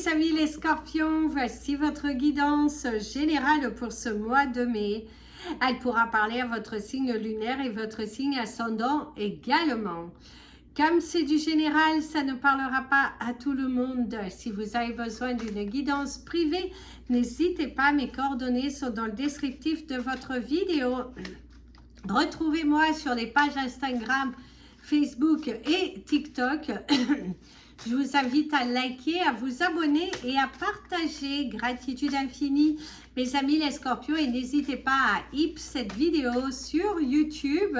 mes amis les scorpions, voici votre guidance générale pour ce mois de mai. Elle pourra parler à votre signe lunaire et votre signe ascendant également. Comme c'est du général, ça ne parlera pas à tout le monde. Si vous avez besoin d'une guidance privée, n'hésitez pas, mes coordonnées sont dans le descriptif de votre vidéo. Retrouvez-moi sur les pages Instagram, Facebook et TikTok. Je vous invite à liker, à vous abonner et à partager. Gratitude infinie, mes amis les scorpions. Et n'hésitez pas à hip cette vidéo sur YouTube.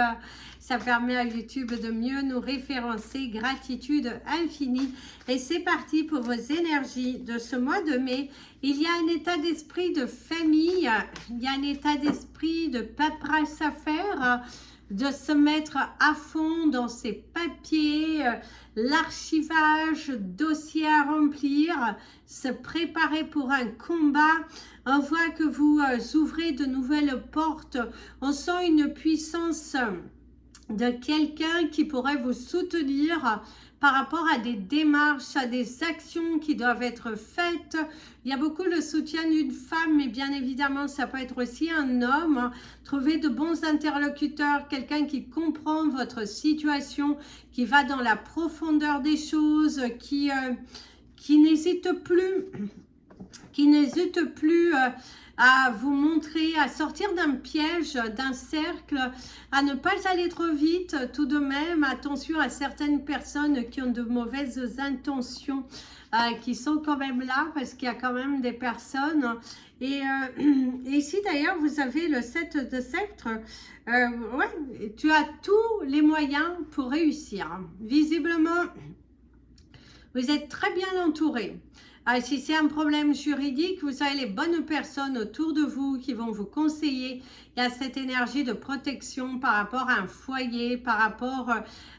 Ça permet à YouTube de mieux nous référencer. Gratitude infinie. Et c'est parti pour vos énergies de ce mois de mai. Il y a un état d'esprit de famille. Il y a un état d'esprit de paperasse à faire. De se mettre à fond dans ses papiers, l'archivage, dossier à remplir, se préparer pour un combat. On voit que vous ouvrez de nouvelles portes. On sent une puissance de quelqu'un qui pourrait vous soutenir par rapport à des démarches, à des actions qui doivent être faites. Il y a beaucoup le soutien d'une femme, mais bien évidemment, ça peut être aussi un homme. Trouver de bons interlocuteurs, quelqu'un qui comprend votre situation, qui va dans la profondeur des choses, qui n'hésite plus à vous montrer, à sortir d'un piège, d'un cercle, à ne pas aller trop vite tout de même. Attention à certaines personnes qui ont de mauvaises intentions, qui sont quand même là, parce qu'il y a quand même des personnes. Et ici d'ailleurs, vous avez le 7 de sceptre. Ouais, tu as tous les moyens pour réussir. Visiblement, vous êtes très bien entouré. Si c'est un problème juridique, vous avez les bonnes personnes autour de vous qui vont vous conseiller. Il y a cette énergie de protection par rapport à un foyer, par rapport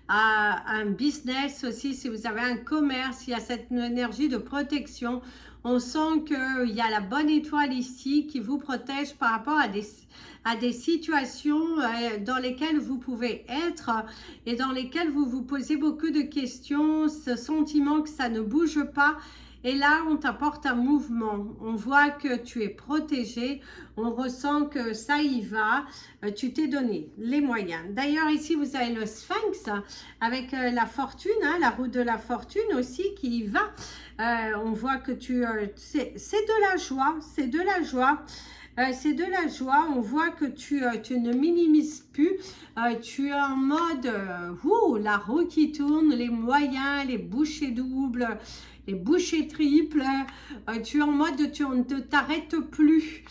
à un business aussi. Si vous avez un commerce, il y a cette énergie de protection. On sent qu'il y a la bonne étoile ici qui vous protège par rapport à des situations dans lesquelles vous pouvez être et dans lesquelles vous vous posez beaucoup de questions, ce sentiment que ça ne bouge pas. Et là, on t'apporte un mouvement. On voit que tu es protégé. On ressent que ça y va. Tu t'es donné les moyens. D'ailleurs, ici, vous avez le sphinx avec la fortune, la roue de la fortune aussi qui y va. On voit que c'est de la joie. C'est de la joie. C'est de la joie, on voit que tu ne minimises plus, tu es en mode, la roue qui tourne, les moyens, les bouchées doubles, les bouchées triples, tu es en mode, tu ne t'arrêtes plus.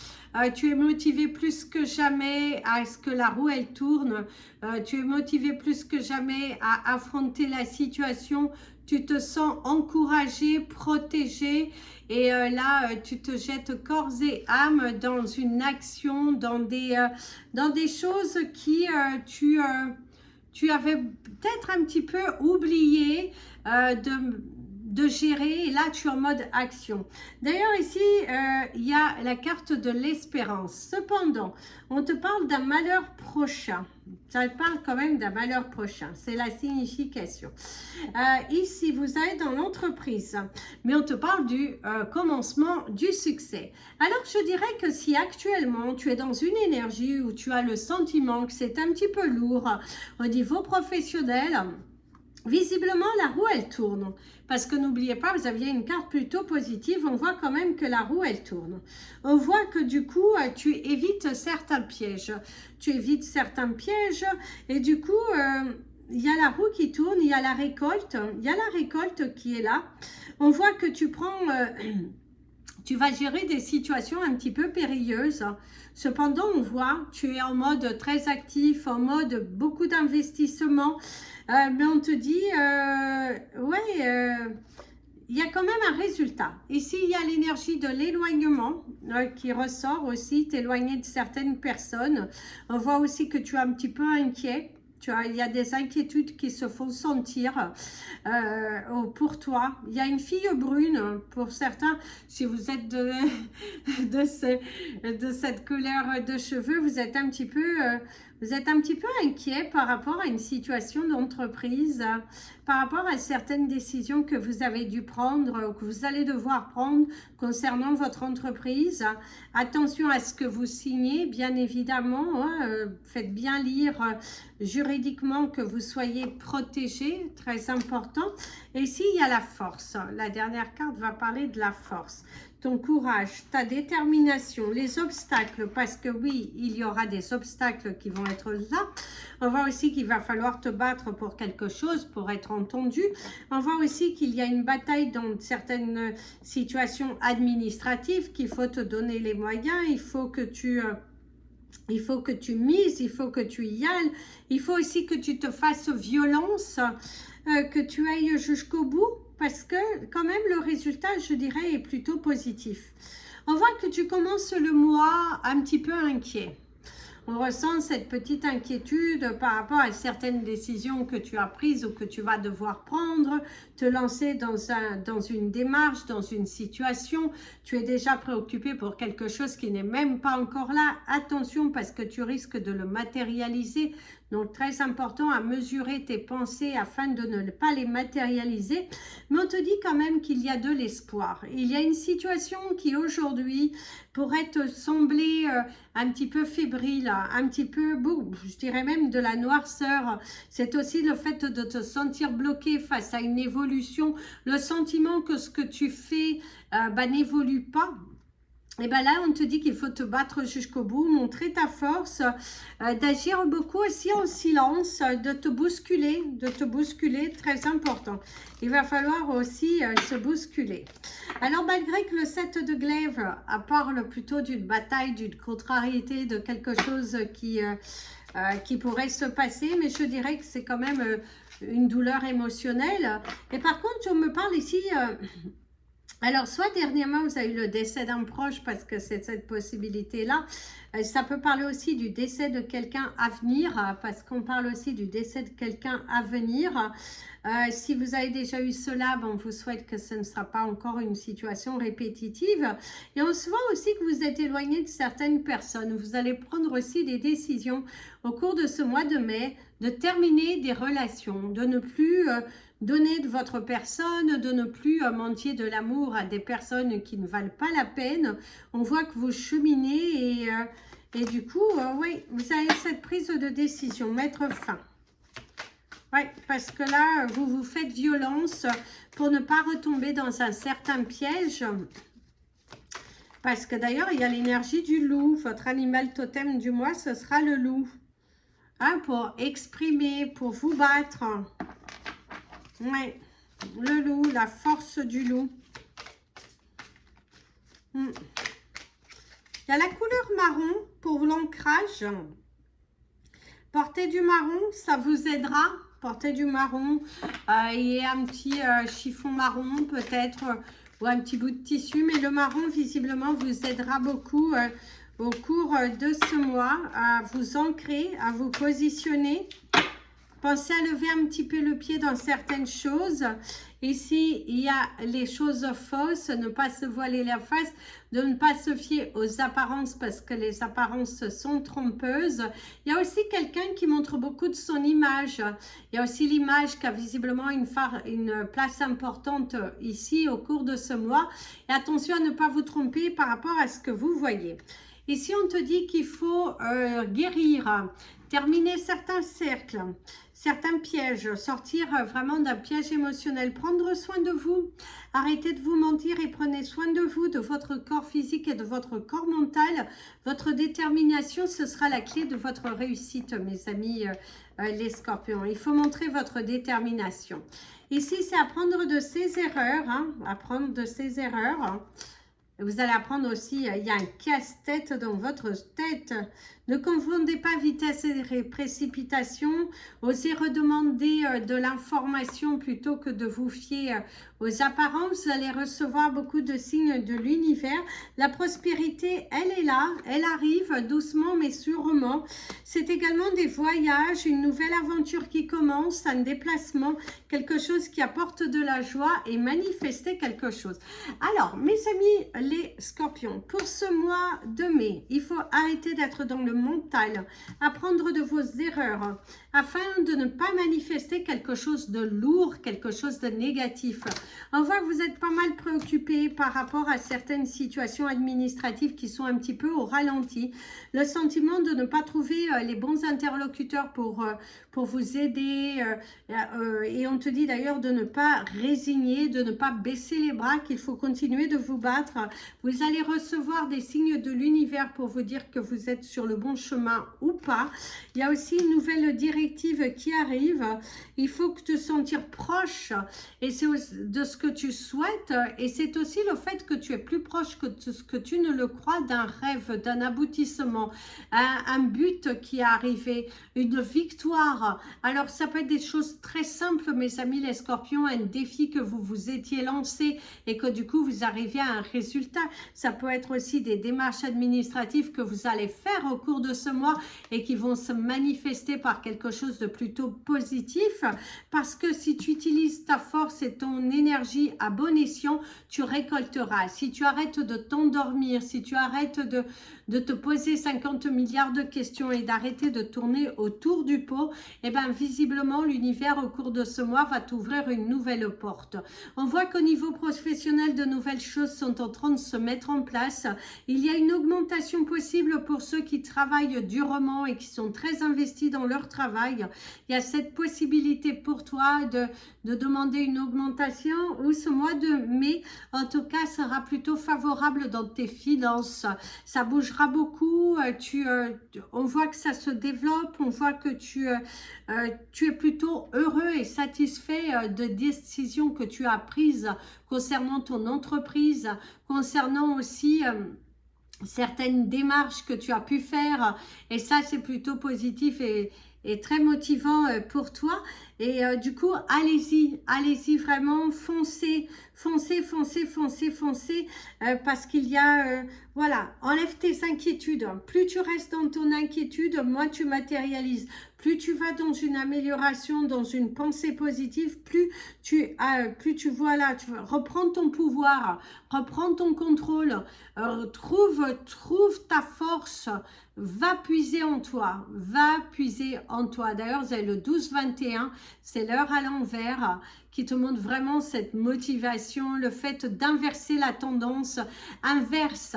Tu es motivé plus que jamais à ce que la roue elle tourne, tu es motivé plus que jamais à affronter la situation, tu te sens encouragé, protégé et là tu te jettes corps et âme dans une action, dans des choses qui tu avais peut-être un petit peu oublié de gérer, et là tu es en mode action. D'ailleurs ici il y a la carte de l'espérance. Cependant, on te parle d'un malheur prochain. Ça parle quand même d'un malheur prochain, c'est la signification. Ici vous êtes dans l'entreprise, mais on te parle du commencement du succès. Alors je dirais que si actuellement tu es dans une énergie où tu as le sentiment que c'est un petit peu lourd au niveau professionnel, visiblement, la roue, elle tourne. Parce que n'oubliez pas, vous aviez une carte plutôt positive. On voit quand même que la roue, elle tourne. On voit que du coup, tu évites certains pièges. Tu évites certains pièges. Et du coup, il y a la roue qui tourne, il y a la récolte. Il y a la récolte qui est là. On voit que tu prends... tu vas gérer des situations un petit peu périlleuses. Cependant, on voit, tu es en mode très actif, en mode beaucoup d'investissement. Mais on te dit, il y a quand même un résultat. Ici, il y a l'énergie de l'éloignement qui ressort aussi, t'éloigner de certaines personnes. On voit aussi que tu es un petit peu inquiet. Il y a des inquiétudes qui se font sentir pour toi. Il y a une fille brune pour certains. Si vous êtes de cette couleur de cheveux, vous êtes un petit peu... Vous êtes un petit peu inquiet par rapport à une situation d'entreprise, par rapport à certaines décisions que vous avez dû prendre ou que vous allez devoir prendre concernant votre entreprise. Attention à ce que vous signez, bien évidemment. Faites bien lire juridiquement que vous soyez protégé, très important. Et ici, il y a la force. La dernière carte va parler de la force. Ton courage, ta détermination, les obstacles, parce que oui, il y aura des obstacles qui vont être là. On voit aussi qu'il va falloir te battre pour quelque chose, pour être entendu. On voit aussi qu'il y a une bataille dans certaines situations administratives, qu'il faut te donner les moyens, il faut que tu mises, il faut que tu y ailles, il faut aussi que tu te fasses violence, que tu ailles jusqu'au bout. Parce que quand même le résultat, je dirais, est plutôt positif. On voit que tu commences le mois un petit peu inquiet. On ressent cette petite inquiétude par rapport à certaines décisions que tu as prises ou que tu vas devoir prendre, te lancer dans une démarche, dans une situation. Tu es déjà préoccupé pour quelque chose qui n'est même pas encore là. Attention parce que tu risques de le matérialiser. Donc, très important à mesurer tes pensées afin de ne pas les matérialiser. Mais on te dit quand même qu'il y a de l'espoir. Il y a une situation qui aujourd'hui pourrait te sembler un petit peu fébrile, un petit peu, je dirais même de la noirceur. C'est aussi le fait de te sentir bloqué face à une évolution. Le sentiment que ce que tu fais n'évolue pas. Et bien là, on te dit qu'il faut te battre jusqu'au bout, montrer ta force, d'agir beaucoup aussi en silence, de te bousculer, très important. Il va falloir aussi se bousculer. Alors, malgré que le 7 de glaive parle plutôt d'une bataille, d'une contrariété, de quelque chose qui pourrait se passer, mais je dirais que c'est quand même une douleur émotionnelle. Et par contre, on me parle ici... alors, soit dernièrement, vous avez eu le décès d'un proche parce que c'est cette possibilité-là. Ça peut parler aussi du décès de quelqu'un à venir parce qu'on parle aussi du décès de quelqu'un à venir. Si vous avez déjà eu cela, on vous souhaite que ce ne sera pas encore une situation répétitive. Et on se voit aussi que vous êtes éloigné de certaines personnes. Vous allez prendre aussi des décisions au cours de ce mois de mai de terminer des relations, de ne plus... donner de votre personne, de ne plus mentir de l'amour à des personnes qui ne valent pas la peine. On voit que vous cheminez et du coup, oui, vous avez cette prise de décision, mettre fin. Oui, parce que là, vous vous faites violence pour ne pas retomber dans un certain piège. Parce que d'ailleurs, il y a l'énergie du loup. Votre animal totem du mois, ce sera le loup. Hein, pour exprimer, pour vous battre. Oui, le loup, la force du loup. Il y a la couleur marron pour l'ancrage. Portez du marron, ça vous aidera. Portez du marron et un petit chiffon marron peut-être ou un petit bout de tissu. Mais le marron, visiblement, vous aidera beaucoup au cours de ce mois à vous ancrer, à vous positionner. Pensez à lever un petit peu le pied dans certaines choses. Ici, il y a les choses fausses, ne pas se voiler la face, de ne pas se fier aux apparences parce que les apparences sont trompeuses. Il y a aussi quelqu'un qui montre beaucoup de son image. Il y a aussi l'image qui a visiblement une place importante ici au cours de ce mois. Et attention à ne pas vous tromper par rapport à ce que vous voyez. Ici, on te dit qu'il faut guérir, terminer certains cercles, certains pièges, sortir vraiment d'un piège émotionnel, prendre soin de vous, arrêtez de vous mentir et prenez soin de vous, de votre corps physique et de votre corps mental. Votre détermination, ce sera la clé de votre réussite, mes amis les scorpions. Il faut montrer votre détermination. Ici, c'est apprendre de ses erreurs, apprendre de ses erreurs. Vous allez apprendre aussi, il y a un casse-tête dans votre tête. Ne confondez pas vitesse et précipitation. Osez redemander de l'information plutôt que de vous fier aux apparences. Vous allez recevoir beaucoup de signes de l'univers. La prospérité, elle est là. Elle arrive doucement mais sûrement. C'est également des voyages, une nouvelle aventure qui commence, un déplacement, quelque chose qui apporte de la joie et manifester quelque chose. Alors, mes amis les scorpions, pour ce mois de mai, il faut arrêter d'être dans le mental, apprendre de vos erreurs, afin de ne pas manifester quelque chose de lourd, quelque chose de négatif. On voit que vous êtes pas mal préoccupé par rapport à certaines situations administratives qui sont un petit peu au ralenti. Le sentiment de ne pas trouver les bons interlocuteurs pour vous aider. Et on te dit d'ailleurs de ne pas résigner, de ne pas baisser les bras, qu'il faut continuer de vous battre. Vous allez recevoir des signes de l'univers pour vous dire que vous êtes sur le bon chemin ou pas. Il y a aussi une nouvelle directive qui arrive. Il faut que te sentir proche et c'est de ce que tu souhaites, et c'est aussi le fait que tu es plus proche que ce que tu ne le crois d'un rêve, d'un aboutissement, un but qui est arrivé, une victoire. Alors ça peut être des choses très simples, mes amis les scorpions, un défi que vous vous étiez lancé et que du coup vous arrivez à un résultat. Ça peut être aussi des démarches administratives que vous allez faire au cours de ce mois et qui vont se manifester par quelque chose de plutôt positif, parce que si tu utilises ta force et ton énergie à bon escient, tu récolteras. Si tu arrêtes de t'endormir, si tu arrêtes de te poser 50 milliards de questions et d'arrêter de tourner autour du pot, eh bien visiblement l'univers au cours de ce mois va t'ouvrir une nouvelle porte. On voit qu'au niveau professionnel, de nouvelles choses sont en train de se mettre en place. Il y a une augmentation possible pour ceux qui travaillent durement et qui sont très investis dans leur travail. Il y a cette possibilité pour toi de demander une augmentation, ou ce mois de mai, en tout cas, sera plutôt favorable dans tes finances. Ça bougera beaucoup, on voit que ça se développe, on voit que tu es plutôt heureux et satisfait de décisions que tu as prises concernant ton entreprise, concernant aussi certaines démarches que tu as pu faire, et ça c'est plutôt positif et très motivant pour toi. Et du coup, allez-y vraiment, foncez, parce qu'il y a, voilà, enlève tes inquiétudes. Plus tu restes dans ton inquiétude, moins tu matérialises. Plus tu vas dans une amélioration, dans une pensée positive, plus tu voilà, tu reprends ton pouvoir, reprends ton contrôle, trouve ta force, va puiser en toi, D'ailleurs, vous avez le 12-21, c'est l'heure à l'envers qui te montre vraiment cette motivation, le fait d'inverser la tendance, inverse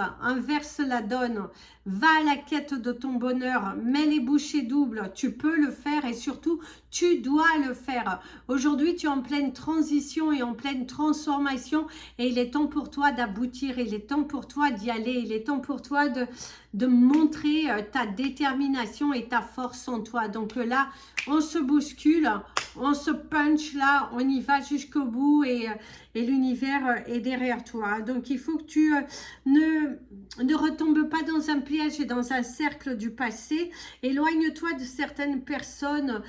la donne, va à la quête de ton bonheur, mets les bouchées doubles, tu peux le faire et surtout, tu dois le faire. Aujourd'hui, tu es en pleine transition et en pleine transformation et il est temps pour toi d'aboutir, il est temps pour toi d'y aller, il est temps pour toi de montrer ta détermination et ta force en toi. Donc là, on se bouscule, on se punch là, on y va jusqu'au bout et l'univers est derrière toi. Donc il faut que tu ne retombes pas dans un piège et dans un cercle du passé. Éloigne-toi de certaines personnes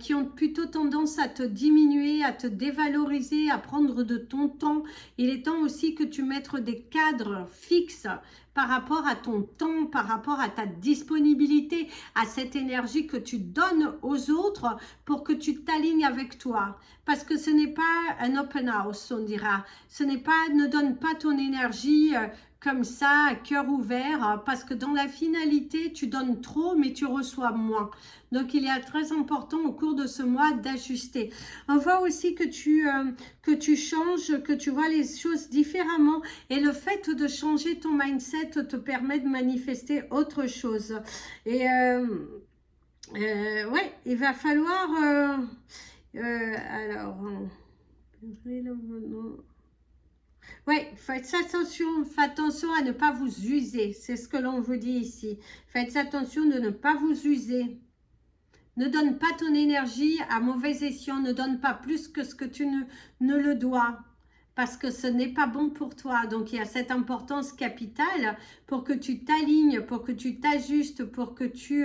qui ont plutôt tendance à te diminuer, à te dévaloriser, à prendre de ton temps. Il est temps aussi que tu mettes des cadres fixes par rapport à ton temps, par rapport à ta disponibilité, à cette énergie que tu donnes aux autres pour que tu t'alignes avec toi. Parce que ce n'est pas un open house, on dira. Ne donne pas ton énergie comme ça, à cœur ouvert, parce que dans la finalité, tu donnes trop, mais tu reçois moins. Donc, il est très important au cours de ce mois d'ajuster. On voit aussi que tu changes, que tu vois les choses différemment. Et le fait de changer ton mindset te permet de manifester autre chose. Et ouais, il va falloir... alors... Oui, faites attention à ne pas vous user, c'est ce que l'on vous dit ici. Faites attention de ne pas vous user. Ne donne pas ton énergie à mauvais escient, ne donne pas plus que ce que tu ne le dois, parce que ce n'est pas bon pour toi. Donc il y a cette importance capitale pour que tu t'alignes, pour que tu t'ajustes, pour que tu...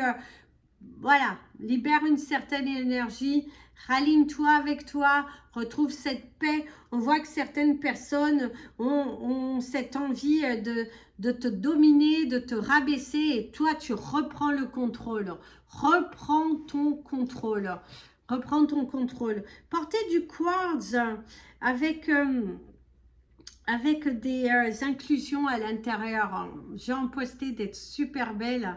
voilà, libère une certaine énergie, raligne-toi avec toi, retrouve cette paix. On voit que certaines personnes ont cette envie de te dominer, de te rabaisser, et toi tu reprends le contrôle. Reprends ton contrôle. Portez du quartz avec... avec des inclusions à l'intérieur. J'ai en posté des super belles,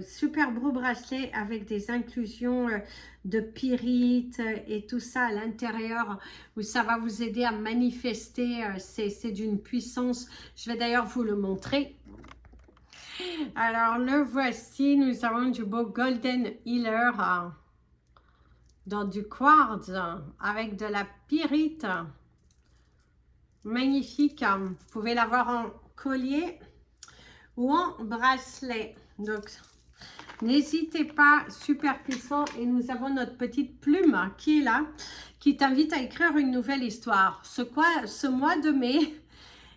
super beaux bracelets avec des inclusions de pyrite et tout ça à l'intérieur, où ça va vous aider à manifester. C'est d'une puissance. Je vais d'ailleurs vous le montrer. Alors le voici, nous avons du beau Golden Healer dans du quartz avec de la pyrite. Magnifique, vous pouvez l'avoir en collier ou en bracelet. Donc, n'hésitez pas, super puissant. Et nous avons notre petite plume qui est là, qui t'invite à écrire une nouvelle histoire. Ce mois de mai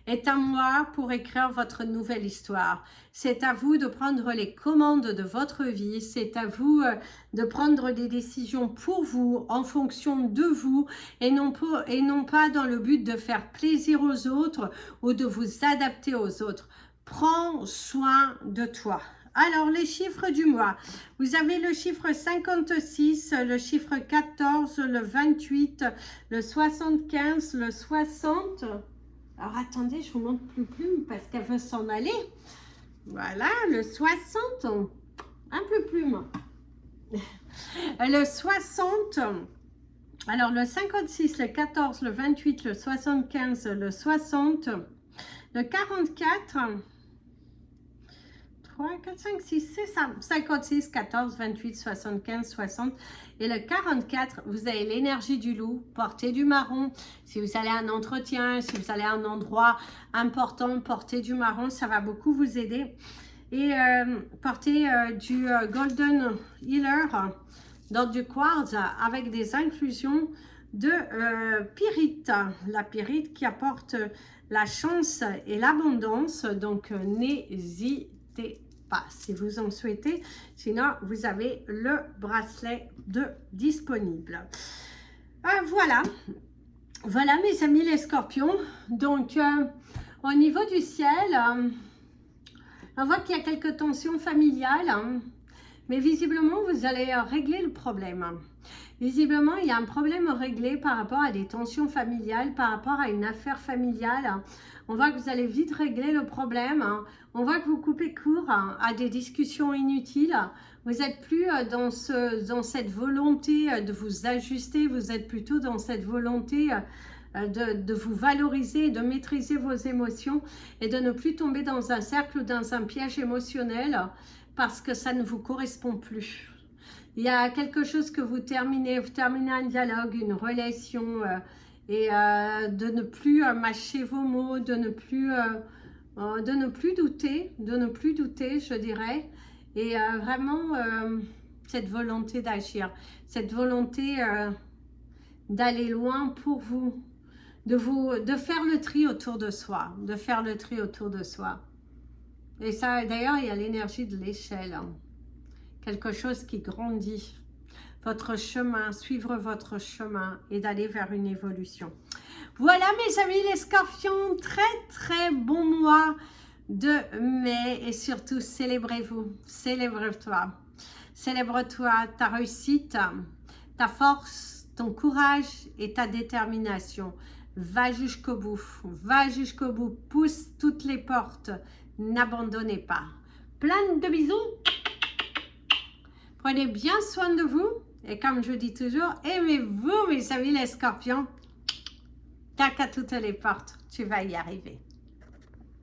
est un mois pour écrire votre nouvelle histoire. C'est à vous de prendre les commandes de votre vie. C'est à vous de prendre des décisions pour vous, en fonction de vous, et non pas dans le but de faire plaisir aux autres ou de vous adapter aux autres. Prends soin de toi. Alors, les chiffres du mois. Vous avez le chiffre 56, le chiffre 14, le 28, le 75, le 60... Alors, attendez, je vous montre plume parce qu'elle veut s'en aller. Voilà, le 60, un peu plume. Le 60, alors le 56, le 14, le 28, le 75, le 60, le 44... 3, 4, 5, 6, c'est ça. 56, 14, 28, 75, 60. Et le 44, vous avez l'énergie du loup. Portez du marron. Si vous allez à un entretien, si vous allez à un endroit important, portez du marron. Ça va beaucoup vous aider. Et portez du Golden Healer dans du quartz avec des inclusions de pyrite. La pyrite qui apporte la chance et l'abondance. Donc, n'hésitez pas si vous en souhaitez, sinon vous avez le bracelet disponible. Voilà mes amis les scorpions. Donc au niveau du ciel, on voit qu'il y a quelques tensions familiales, mais visiblement vous allez régler le problème. Visiblement il y a un problème à régler par rapport à des tensions familiales, par rapport à une affaire familiale. On voit que vous allez vite régler le problème. On voit que vous coupez court à des discussions inutiles. Vous n'êtes plus dans cette volonté de vous ajuster. Vous êtes plutôt dans cette volonté de vous valoriser, de maîtriser vos émotions et de ne plus tomber dans un cercle ou dans un piège émotionnel parce que ça ne vous correspond plus. Il y a quelque chose que vous terminez un dialogue, une relation... et de ne plus mâcher vos mots, de ne plus douter, je dirais, et vraiment cette volonté d'agir, cette volonté d'aller loin pour vous, de faire le tri autour de soi, Et ça, d'ailleurs, il y a l'énergie de l'échelle, quelque chose qui grandit. Votre chemin, suivre votre chemin et d'aller vers une évolution. Voilà mes amis les scorpions, très bon mois de mai et surtout célébrez-vous, célèbre-toi, ta réussite, ta force, ton courage et ta détermination. Va jusqu'au bout, pousse toutes les portes, n'abandonnez pas. Plein de bisous, prenez bien soin de vous. Et comme je dis toujours, aimez-vous mes amis les scorpions. Tac à toutes les portes, tu vas y arriver.